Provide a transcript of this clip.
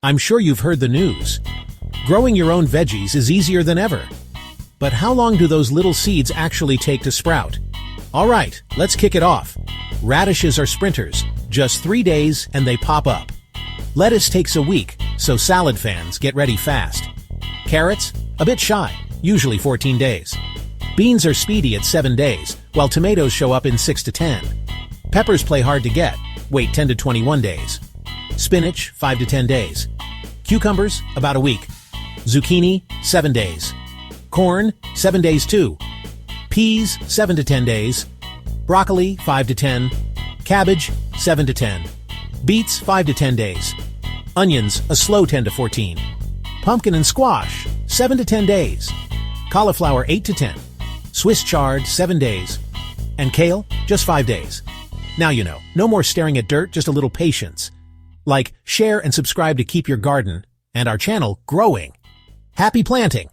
I'm sure you've heard the news. Growing your own veggies is easier than ever. But how long do those little seeds actually take to sprout? Alright, let's kick it off. Radishes are sprinters. Just 3 days and they pop up. Lettuce takes a week, so salad fans get ready fast. Carrots? A bit shy, usually 14 days. Beans are speedy at 7 days, while tomatoes show up in 6 to 10. Peppers play hard to get, wait 10 to 21 days. Spinach, 5 to 10 days. Cucumbers, about a week. Zucchini, 7 days. Corn, 7 days too. Peas, 7 to 10 days. Broccoli, 5 to 10. Cabbage, 7 to 10. Beets, 5 to 10 days. Onions, a slow 10 to 14. Pumpkin and squash, 7 to 10 days. Cauliflower, 8 to 10. Swiss chard, 7 days. And kale, just 5 days. Now you know, no more staring at dirt, just a little patience. Like, share, and subscribe to keep your garden and our channel growing. Happy planting!